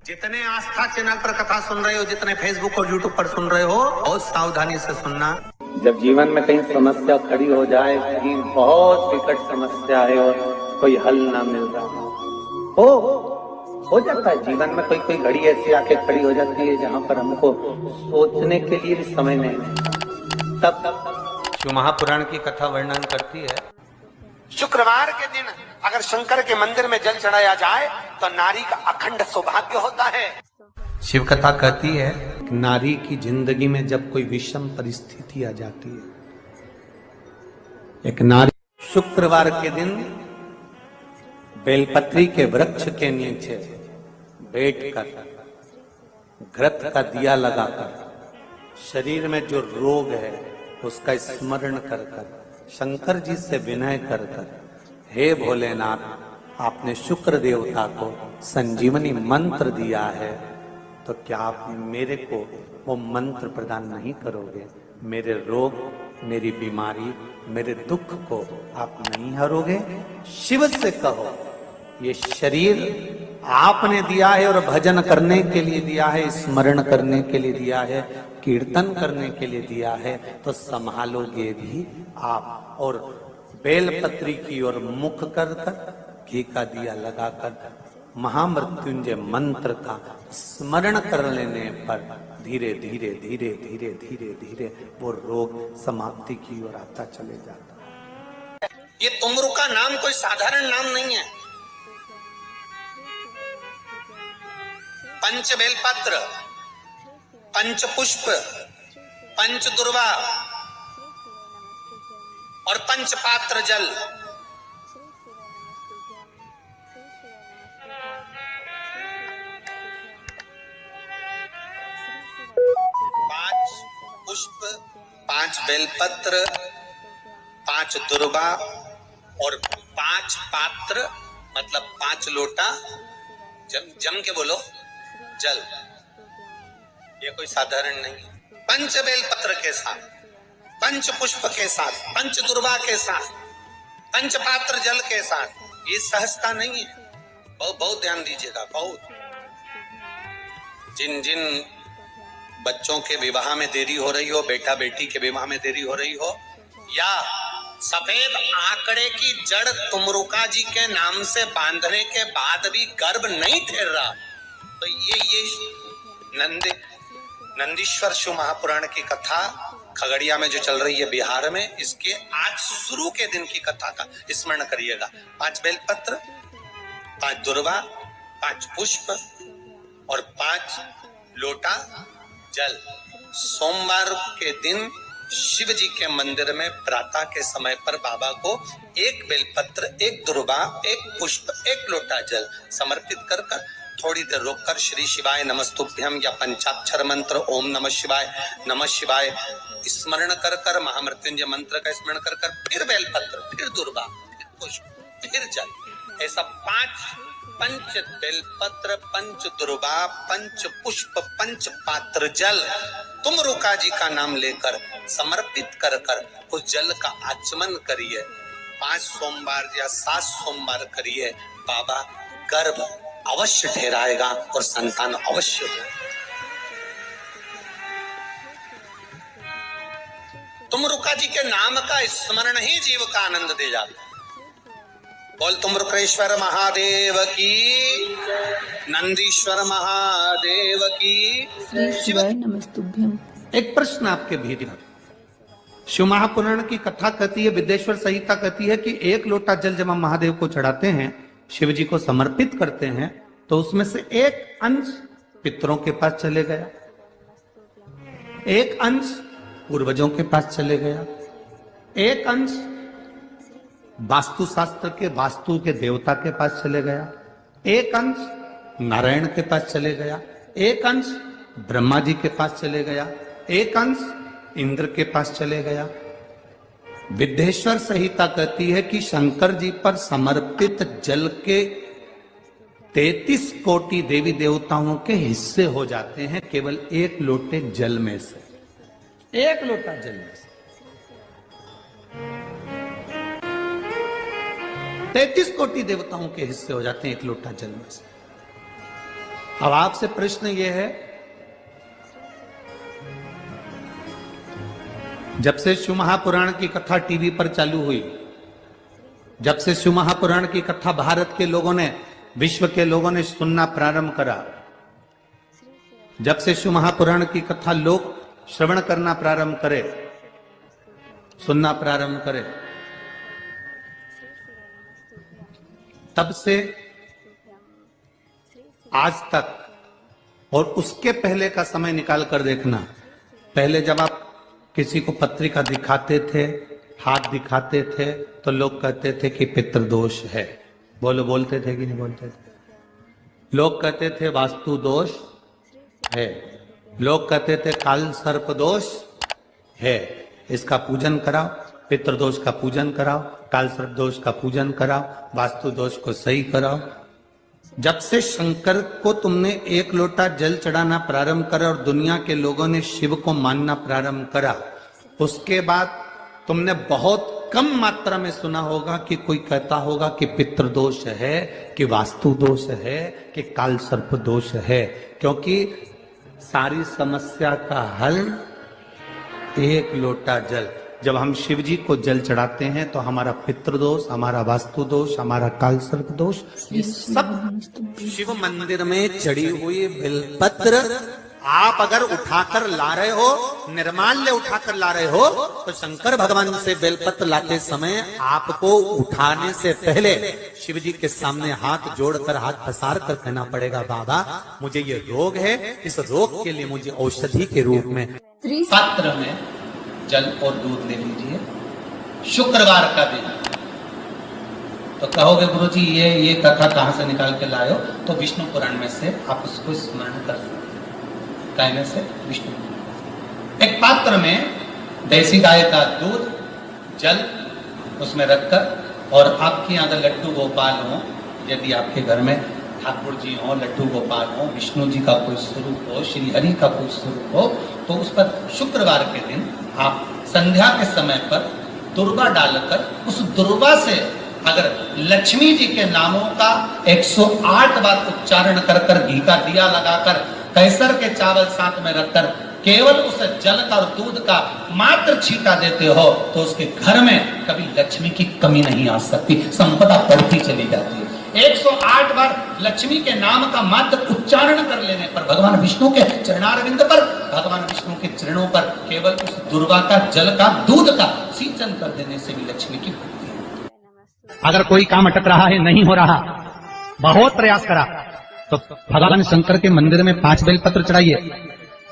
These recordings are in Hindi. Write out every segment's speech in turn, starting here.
जितने आस्था चैनल पर कथा सुन रहे हो, जितने फेसबुक और यूट्यूब पर सुन रहे हो, बहुत सावधानी से सुनना। जब जीवन में कहीं समस्या खड़ी हो जाए, कहीं बहुत विकट समस्या है और कोई हल ना मिल रहा हो जाता है जीवन में कोई कोई घड़ी ऐसी आके खड़ी हो जाती है जहां पर हमको सोचने के लिए भी समय नहीं है। तब शिव महापुराण की कथा वर्णन करती है, शुक्रवार के दिन अगर शंकर के मंदिर में जल चढ़ाया जाए तो नारी का अखंड सौभाग्य होता है। शिव कथा कहती है नारी की जिंदगी में जब कोई विषम परिस्थिति आ जाती है, एक नारी शुक्रवार के दिन बेलपत्री के वृक्ष के नीचे बैठकर घृत का दिया लगाकर शरीर में जो रोग है उसका स्मरण कर कर शंकर जी से विनय कर कर, हे भोलेनाथ आपने शुक्र देवता को संजीवनी मंत्र दिया है, तो क्या आप मेरे को वो मंत्र प्रदान नहीं करोगे? मेरे रोग, मेरी बीमारी, मेरे दुख को आप नहीं हरोगे? शिव से कहो ये शरीर आपने दिया है और भजन करने के लिए दिया है, स्मरण करने के लिए दिया है, कीर्तन करने के लिए दिया है, तो संभालोगे भी आप। और बेलपत्री की ओर मुख कर कर घी का दिया लगाकर महामृत्युंजय मंत्र का स्मरण कर लेने पर धीरे धीरे धीरे धीरे धीरे धीरे वो रोग समाप्ति की ओर आता चले जाता। ये तुमरु का नाम कोई साधारण नाम नहीं है। पंच बेलपत्र, पंच पुष्प, पंच दुर्वा और पंच पात्र जल, पांच पुष्प, पांच बेलपत्र, पांच दुर्वा और पांच पात्र मतलब 5 लोटा जम के बोलो जल। ये कोई साधारण नहीं। पंच बेलपत्र के साथ, पंच पुष्प के साथ, पंच दुर्वा के साथ, पंच पात्र जल के साथ, ये सहजता नहीं है। बहुत ध्यान दीजिएगा। बहुत जिन जिन बच्चों के विवाह में देरी हो रही हो, बेटा बेटी के विवाह में देरी हो रही हो, या सफेद आंकड़े की जड़ तुमरुका जी के नाम से बांधने के बाद भी गर्भ नहीं ठहर रहा, तो ये नंदीश्वर शिव महापुराण की कथा खगड़िया में जो चल रही है बिहार में, इसके आज शुरू के दिन की कथा का स्मरण करिएगा। 5 बेलपत्र, 5 दुर्वा, 5 पुष्प और 5 लोटा जल। सोमवार के दिन शिव जी के मंदिर में प्रातः के समय पर बाबा को 1 बेलपत्र, 1 दुर्वा, 1 पुष्प, 1 लोटा जल समर्पित कर कर थोड़ी देर रोककर श्री शिवाय नमस्तुभ्यम या पंचाक्षर मंत्र ओम नमः शिवाय स्मरण कर कर, महामृत्युंजय मंत्र का स्मरण कर कर, फिर बेलपत्र, फिर दुर्वा, फिर पुष्प, फिर जल। ऐसा 5 पंच बेलपत्र, पंच दुर्वा, पंच पुष्प, पंच पात्र जल तुमरुका जी का नाम लेकर समर्पित कर कर उस जल का आचमन करिए। 5 सोमवार या 7 सोमवार करिए, बाबा गर्भ अवश्य ठहराएगा और संतान अवश्य हो। तुमरुका जी के नाम का स्मरण ही जीव का आनंद दे जाता। बोल तुमरुकेश्वर महादेव की, नंदीश्वर महादेव की। शिवाय नमस्तुभ्यम। एक प्रश्न आपके भीतर, शिव महापुराण की कथा कहती है, विद्येश्वर संहिता कहती है कि 1 लोटा जल जब हम महादेव को चढ़ाते हैं, शिव जी को समर्पित करते हैं, तो उसमें से 1 अंश पितरों के पास चले गया, 1 अंश पूर्वजों के पास चले गया, 1 अंश वास्तुशास्त्र के वास्तु के देवता के पास चले गया, 1 अंश नारायण के पास चले गया, 1 अंश ब्रह्मा जी के पास चले गया, 1 अंश इंद्र के पास चले गया। विद्येश्वर संहिता कहती है कि शंकर जी पर समर्पित जल के 33 कोटि देवी देवताओं के हिस्से हो जाते हैं केवल 1 लोटे जल में से, 1 लोटा जल में से 33 कोटि देवताओं के हिस्से हो जाते हैं 1 लोटा जल में से। अब आपसे प्रश्न यह है, जब से शिव महापुराण की कथा टीवी पर चालू हुई, जब से शिव महापुराण की कथा भारत के लोगों ने, विश्व के लोगों ने सुनना प्रारंभ करा, जब से शिव महापुराण की कथा लोग श्रवण करना प्रारंभ करे, सुनना प्रारंभ करे, तब से आज तक, और उसके पहले का समय निकाल कर देखना, पहले जब आप किसी को पत्रिका दिखाते थे, हाथ दिखाते थे, तो लोग कहते थे कि पितृदोष है। बोलते थे कि नहीं बोलते थे? लोग कहते थे वास्तु दोष है, लोग कहते थे काल सर्प दोष है, इसका पूजन कराओ, पितृदोष का पूजन कराओ, काल सर्प दोष का पूजन कराओ, वास्तु दोष को सही कराओ। जब से शंकर को तुमने एक लोटा जल चढ़ाना प्रारंभ करा और दुनिया के लोगों ने शिव को मानना प्रारंभ करा, उसके बाद तुमने बहुत कम मात्रा में सुना होगा कि कोई कहता होगा कि पितृदोष है, कि वास्तु दोष है, कि काल सर्प दोष है। क्योंकि सारी समस्या का हल एक लोटा जल। जब हम शिव जी को जल चढ़ाते हैं तो हमारा पितृदोष, हमारा वास्तु दोष, हमारा काल सर्प दोष, ये सब शिव मंदिर में चढ़ी हुई बिलपत्र आप अगर उठाकर ला रहे हो, निर्माल्य उठाकर ला रहे हो, तो शंकर भगवान से बेलपत्र लाते समय आपको उठाने से पहले शिव जी के सामने हाथ जोड़कर, हाथ पसार कर कहना पड़ेगा, बाबा मुझे ये रोग है, इस रोग के लिए मुझे औषधि के रूप में पात्र में जल और दूध ले लीजिए। शुक्रवार का दिन, तो कहोगे गुरुजी ये कथा कहां से निकाल के लाए हो? तो विष्णु पुराण में से आप उसको स्मरण कर सकते हैं। कहने से विष्णु, एक पात्र में देसी गाय का दूध, जल उसमें रखकर, और आपके यहाँ अगर लड्डू गोपाल हो, यदि आपके घर में ठाकुर जी हो, लड्डू गोपाल हो, विष्णु जी का कोई स्वरूप हो, श्री हरि का कोई स्वरूप हो, तो उस पर शुक्रवार के दिन आप संध्या के समय पर दुर्वा डालकर, उस दुर्वा से अगर लक्ष्मी जी के नामों का 108 बार उच्चारण कर कर, घी का दिया लगाकर, कैसर के चावल साथ में रखकर केवल उस जल का और दूध का मात्र छींटा देते हो, तो उसके घर में कभी लक्ष्मी की कमी नहीं आ सकती, संपदा बढ़ती चली जाती है। 108 बार लक्ष्मी के नाम का मात्र उच्चारण कर लेने पर, भगवान विष्णु के चरणारविंद पर, भगवान विष्णु के चरणों पर केवल उस दुर्वा का जल का दूध का सिंचन कर देने से भी लक्ष्मी की बढ़ती है। अगर कोई काम अटक रहा है, नहीं हो रहा, बहुत प्रयास करा, तो भगवान शंकर के मंदिर में 5 बेलपत्र चढ़ाइए।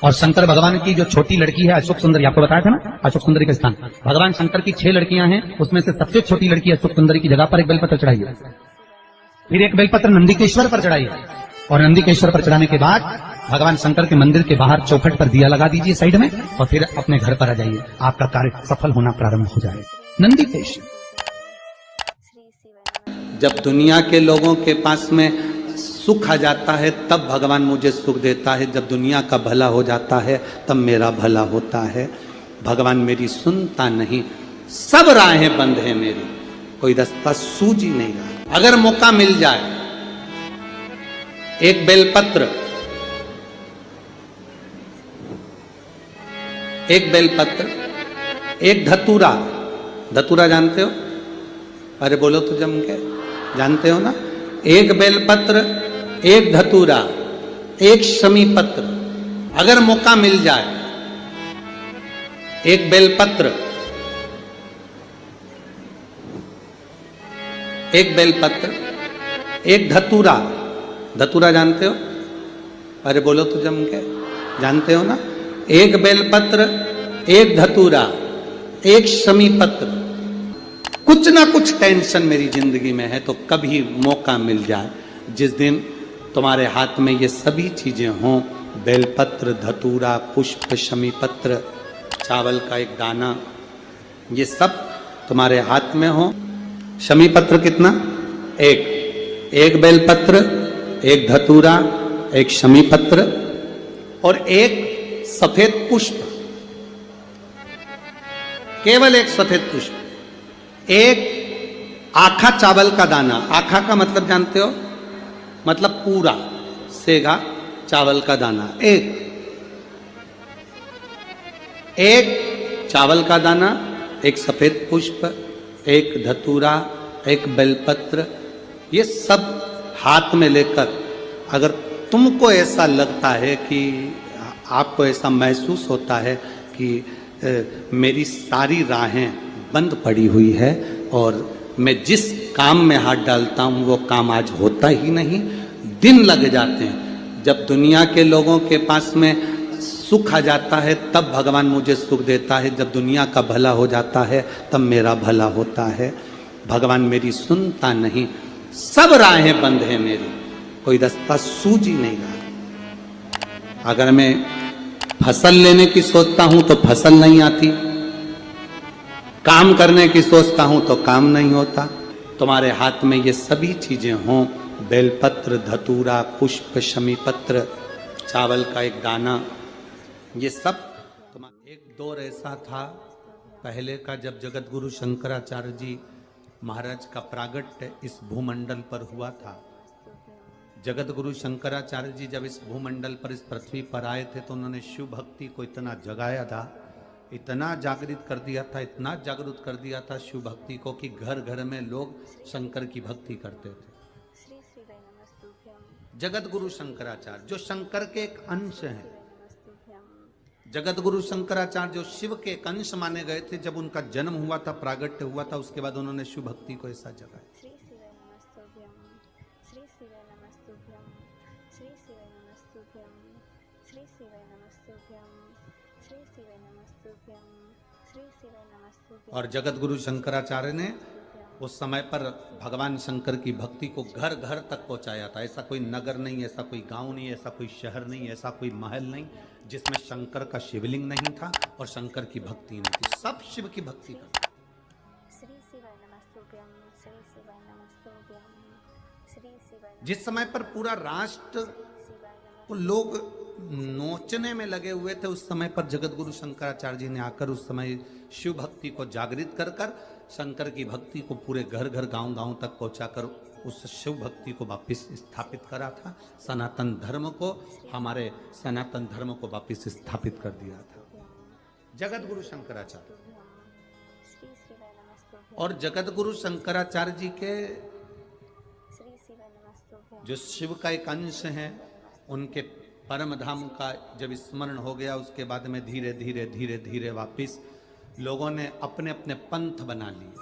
और शंकर भगवान की जो छोटी लड़की है अशोक सुंदरी, आपको बताया था ना, अशोक सुंदरी का स्थान, भगवान शंकर की 6 लड़कियां हैं, उसमें से सबसे छोटी लड़की अशोक सुंदरी की जगह पर एक बेलपत्र चढ़ाइए। फिर एक बेलपत्र नंदीकेश्वर पर चढ़ाइए, और नंदीकेश्वर पर चढ़ाने के बाद भगवान शंकर के मंदिर के बाहर चौखट पर दिया लगा दीजिए साइड में, और फिर अपने घर पर आ जाइए, आपका कार्य सफल होना प्रारंभ हो जाए। नंदीकेश्वर। जब दुनिया के लोगों के पास में सुख आ जाता है तब भगवान मुझे सुख देता है, जब दुनिया का भला हो जाता है तब मेरा भला होता है। भगवान मेरी सुनता नहीं, सब राहें बंद है मेरी, कोई रास्ता सूझ ही नहीं रहा। अगर मौका मिल जाए, एक बेलपत्र, एक धतूरा, धतूरा जानते हो? अरे बोलो तो जम के, जानते हो ना? एक बेलपत्र, एक धतूरा, एक शमी पत्र, अगर मौका मिल जाए, एक बेलपत्र, एक बेलपत्र, एक धतूरा, धतूरा जानते हो? अरे बोलो तो जम के, जानते हो ना? एक बेलपत्र, एक धतूरा, एक शमी पत्र। कुछ ना कुछ टेंशन मेरी जिंदगी में है, तो कभी मौका मिल जाए, जिस दिन तुम्हारे हाथ में ये सभी चीजें हों, बेलपत्र, धतूरा, पुष्प, शमी पत्र, चावल का एक दाना, ये सब तुम्हारे हाथ में हो। शमी पत्र कितना? एक बेलपत्र, एक धतूरा, एक शमी पत्र, और एक सफेद पुष्प, केवल एक सफेद पुष्प, एक आखा चावल का दाना। आखा का मतलब जानते हो? मतलब पूरा, सेगा चावल का दाना, एक चावल का दाना, एक सफेद पुष्प, एक धतूरा, एक बेलपत्र, ये सब हाथ में लेकर अगर तुमको ऐसा लगता है कि आपको ऐसा महसूस होता है कि मेरी सारी राहें बंद पड़ी हुई है और मैं जिस काम में हाथ डालता हूं वो काम आज होता ही नहीं, दिन लग जाते हैं। जब दुनिया के लोगों के पास में सुख आ जाता है तब भगवान मुझे सुख देता है, जब दुनिया का भला हो जाता है तब मेरा भला होता है। भगवान मेरी सुनता नहीं, सब राहें बंद है मेरी, कोई रास्ता सूझ ही नहीं रहा। अगर मैं फसल लेने की सोचता हूं तो फसल नहीं आती, काम करने की सोचता हूं तो काम नहीं होता। तुम्हारे हाथ में ये सभी चीजें हों, बेलपत्र, धतूरा, पुष्प, शमीपत्र, चावल का एक दाना, ये सब एक दौर ऐसा था पहले का, जब जगत गुरु शंकराचार्य जी महाराज का प्रागट्य इस भूमंडल पर हुआ था। जगत गुरु शंकराचार्य जी जब इस भूमंडल पर, इस पृथ्वी पर आए थे तो उन्होंने शिव भक्ति को इतना जगाया था, इतना जागृत कर दिया था, इतना जागृत कर दिया था शिव भक्ति को कि घर घर में लोग शंकर की भक्ति करते थे। जगत गुरु शंकराचार्य जो शंकर के एक अंश हैं, जगत गुरु शंकराचार्य जो शिव के एक अंश माने गए थे, जब उनका जन्म हुआ था, प्रागट्य हुआ था, उसके बाद उन्होंने शिव भक्ति को ऐसा जगाया। और जगत गुरु शंकराचार्य ने उस समय पर भगवान शंकर की भक्ति को घर घर तक पहुंचाया था। ऐसा कोई नगर नहीं, ऐसा कोई गांव नहीं, ऐसा कोई शहर नहीं, ऐसा कोई महल नहीं जिसमें शंकर का शिवलिंग नहीं था और शंकर की भक्ति नहीं थी। सब शिव की भक्ति करते। जिस समय पर पूरा राष्ट्र को लोग नोचने में लगे हुए थे, उस समय पर जगत गुरु शंकराचार्य जी ने आकर उस समय शिव भक्ति को जागृत कर कर शंकर की भक्ति को पूरे घर घर गांव गांव तक पहुंचाकर उस शिव भक्ति को वापिस स्थापित करा था। सनातन धर्म को, हमारे सनातन धर्म को वापिस स्थापित कर दिया था जगत गुरु शंकराचार्य। और जगत गुरु शंकराचार्य जी के जो शिव का एक अंश है, उनके परम धाम का जब स्मरण हो गया, उसके बाद में धीरे धीरे धीरे धीरे वापिस लोगों ने अपने अपने पंथ बना लिए।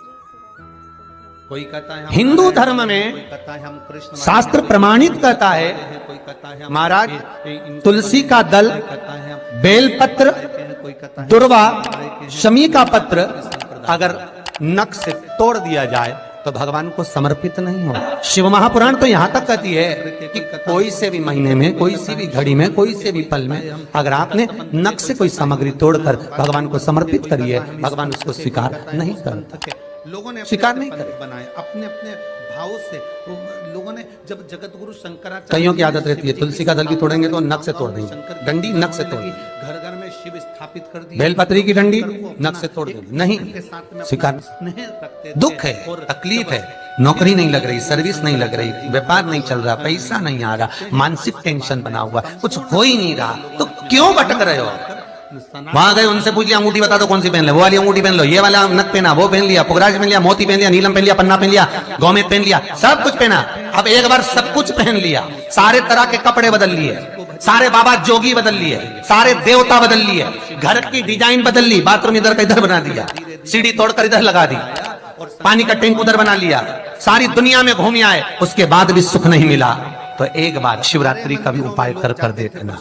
कोई कहता है हिंदू धर्म में, कोई कहता है हम कृष्ण, शास्त्र प्रमाणित कहता है कोई कहता है महाराज तुलसी का दल, बेलपत्र, कोई कहता है दुर्वा, शमी का पत्र अगर नख से तोड़ दिया जाए तो भगवान को समर्पित नहीं हो। शिव महापुराण तो यहाँ तक कहती है कि कोई से भी महीने में, कोई सी भी घड़ी में, कोई से भी पल में अगर आपने नख से कोई सामग्री तोड़कर भगवान को समर्पित करी है, भगवान उसको स्वीकार नहीं करता। लोगों ने स्वीकार नहीं करे, बनाए अपने अपने भाव से। लोगों ने जब जगत गुरु शंकराचार्य, कईयों की आदत रहती है तुलसी का दल भी तोड़ेंगे तो नख से तोड़ देंगे, डंडी नख से तोड़, घर घर में शिव स्थापित कर दिया, बेलपत्री की डंडी नख से तोड़ देंगे, नहीं स्वीकार। दुख है, तकलीफ है, नौकरी नहीं लग रही, सर्विस नहीं लग रही, व्यापार नहीं चल रहा, पैसा नहीं आ रहा, मानसिक टेंशन बना हुआ, कुछ हो ही नहीं रहा, तो क्यों भटक रहे हो? वहां गए, उनसे पूछिए अंगूठी बता दो कौन सी पहन ले, वो वाली अंगूठी पहन लो, ये वाला नक पहना, वो पहन लिया, पुगराज पहन लिया, मोती पहन लिया, नीलम पहन लिया, पन्ना पहन लिया, गौमेद पहन लिया, सब कुछ पहना। अब एक बार सब कुछ पहन लिया, सारे तरह के कपड़े बदल लिए, सारे बाबा जोगी बदल लिए, सारे देवता बदल लिए, घर की डिजाइन बदल ली, बाथरूम इधर का इधर बना दिया, सीढ़ी तोड़कर इधर लगा दी, पानी का टैंक उधर बना लिया, सारी दुनिया में घूम आए, उसके बाद भी सुख नहीं मिला। तो एक बार शिवरात्रि का भी उपाय कर कर देखना,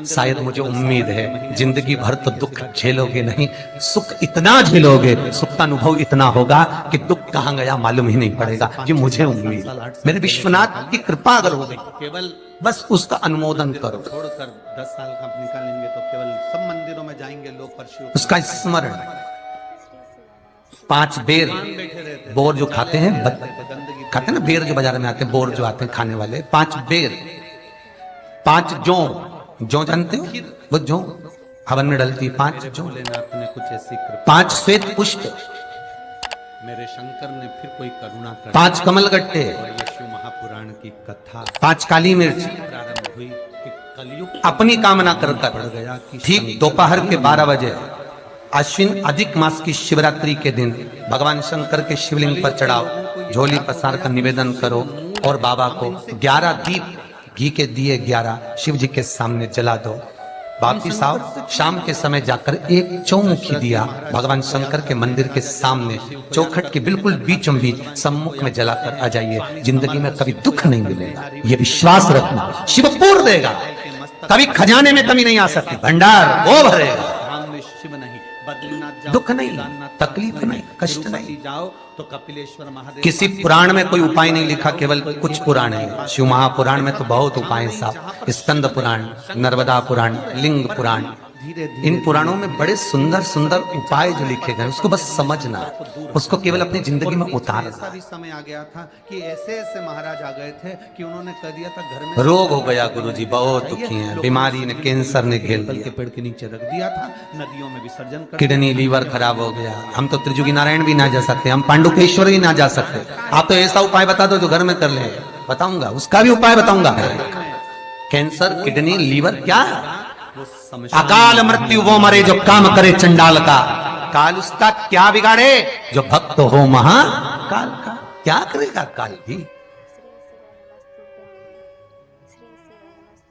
शायद मुझे उम्मीद है जिंदगी भर तो दुख झेलोगे नहीं, सुख इतना झेलोगे, सुख का अनुभव इतना होगा कि दुख कहां गया मालूम ही नहीं पड़ेगा। ये मुझे उम्मीद, मेरे विश्वनाथ की कृपा अगर हो गई, केवल बस उसका अनुमोदन करो। छोड़कर 10 साल का निकालेंगे तो केवल सब मंदिरों में जाएंगे लोग, पर उसका स्मरण 5 बेर, बोर जो खाते हैं, खाते हैं ना बेर जो बाजार में आते हैं, बोर जो आते हैं खाने वाले, 5 बेर, 5 जौ जानते हो, वो जौ हवन में डलती है, 5 जौ, कुछ ऐसी 5 श्वेत पुष्प, मेरे शंकर ने फिर कोई करुणा कर, 5 कमल गट्टे, और ये शिव महापुराण की कथा 5 काली मिर्च, प्रारंभ हुई कि अपनी कामना कर ठीक दोपहर के 12 बजे अश्विन अधिक मास की शिवरात्रि के दिन भगवान शंकर के शिवलिंग पर चढ़ाओ, झोली पसार कर निवेदन करो और बाबा को 11 दीप घी के दिए 11 शिव जी के सामने जला दो। वापिस आओ, शाम के समय जाकर एक चौमुखी दिया भगवान शंकर के मंदिर के सामने चौखट के बिल्कुल बीचों बीच सम्मुख में जलाकर आ जाइए। जिंदगी में कभी दुख नहीं मिलेगा, ये विश्वास रखना। शिव पूर्ण देगा, कभी खजाने में कमी नहीं आ सकती, भंडार वो भरेगा। दुख नहीं, तकलीफ नहीं, कष्ट नहीं। तो कपिलेश्वर महादेव किसी पुराण में कोई उपाय नहीं लिखा, केवल कुछ पुराण है। शिव महापुराण में तो बहुत उपाय हैं साहब, स्कंद पुराण, नर्मदा पुराण, लिंग पुराण, इन पुराणों में बड़े सुंदर सुंदर उपाय जो लिखे गए, उसको बस समझना, उसको केवल अपनी जिंदगी में उतारना। ऐसा भी समय आ गया था कि ऐसे ऐसे महाराज आ गए थे कि उन्होंने कह दिया था घर में रोग हो गया गुरुजी, बहुत दुखी हैं, बीमारी ने, कैंसर ने घेर पीपल लिया, के पेड़ के नीचे रख दिया था, नदियों में विसर्जन कर किडनी लीवर खराब हो गया। हम तो त्रिजुगी नारायण भी ना जा सकते, हम पांडुकेश्वर भी ना जा सकते। आप तो ऐसा उपाय बता दो जो घर में कर ले। बताऊंगा, उसका भी उपाय बताऊंगा। कैंसर, किडनी, लीवर, क्या अकाल मृत्यु वो मरे जो काम करे चंडाल का, काल उसका क्या बिगाड़े जो भक्त हो महाकाल का। क्या करेगा काल भी।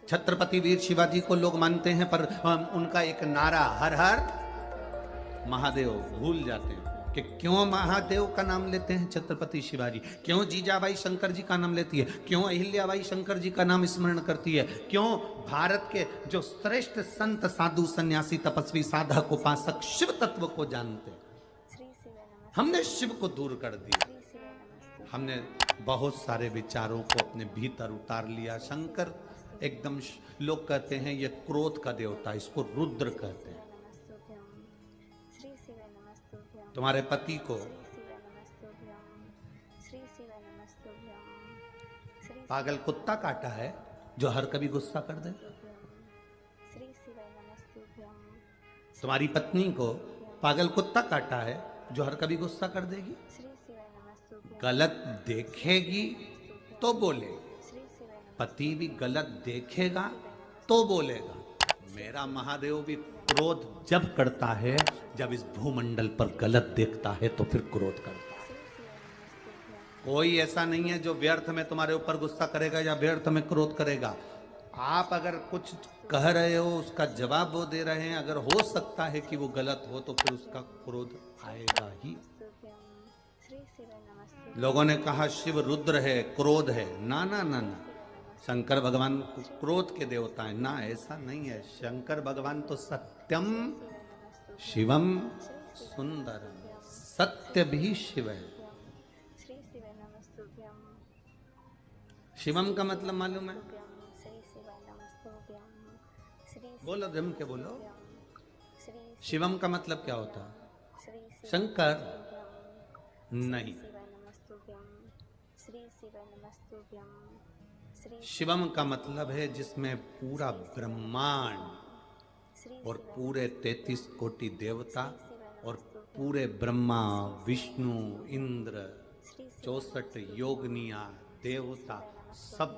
छत्रपति वीर शिवाजी को लोग मानते हैं, पर उनका एक नारा हर हर महादेव भूल जाते हैं कि क्यों महादेव का नाम लेते हैं छत्रपति शिवाजी, क्यों जीजाबाई शंकर जी का नाम लेती है, क्यों अहिल्याबाई शंकर जी का नाम स्मरण करती है, क्यों भारत के जो श्रेष्ठ संत साधु सन्यासी तपस्वी साधक उपासक शिव तत्व को जानते हैं। हमने शिव को दूर कर दिया, हमने बहुत सारे विचारों को अपने भीतर उतार लिया। शंकर एकदम, लोग कहते हैं ये क्रोध का देवता, इसको रुद्र कहते हैं। तुम्हारे पति को पागल कुत्ता काटा है जो हर कभी गुस्सा कर दे। तुम्हारी पत्नी को पागल कुत्ता काटा है जो हर कभी गुस्सा कर देगी, गलत देखेगी तो बोलेगी। पति भी गलत देखेगा तो बोलेगा। मेरा महादेव भी क्रोध जब करता है, जब इस भूमंडल पर गलत देखता है तो फिर क्रोध करता है। कोई ऐसा नहीं है जो व्यर्थ में तुम्हारे ऊपर गुस्सा करेगा या व्यर्थ में क्रोध करेगा। आप अगर कुछ कह रहे हो, उसका जवाब वो दे रहे हैं, अगर हो सकता है कि वो गलत हो तो फिर उसका क्रोध आएगा ही। लोगों ने कहा शिव रुद्र है, क्रोध है। ना ना ना ना, शंकर भगवान क्रोध के देवता है ना, ऐसा नहीं है। शंकर भगवान तो सत्यम शिवम सुंदरम, सत्य भी शिव है। शिवम का मतलब मालूम है? बोलो, जम के बोलो। शिवम का मतलब क्या होता है? शंकर नहीं, शिवम का मतलब है जिसमें पूरा ब्रह्मांड और पूरे 33 कोटि देवता और पूरे ब्रह्मा विष्णु इंद्र 64 योगनिया देवता सब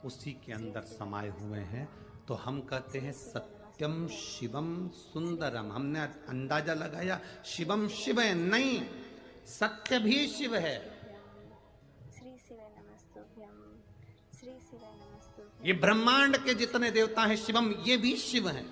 उसी के अंदर समाये हुए हैं। तो हम कहते हैं सत्यम शिवम सुंदरम। हमने अंदाजा लगाया शिवम शिव है, नहीं, सत्य भी शिव है। ये ब्रह्मांड के जितने देवता हैं शिवम, ये भी शिव हैं।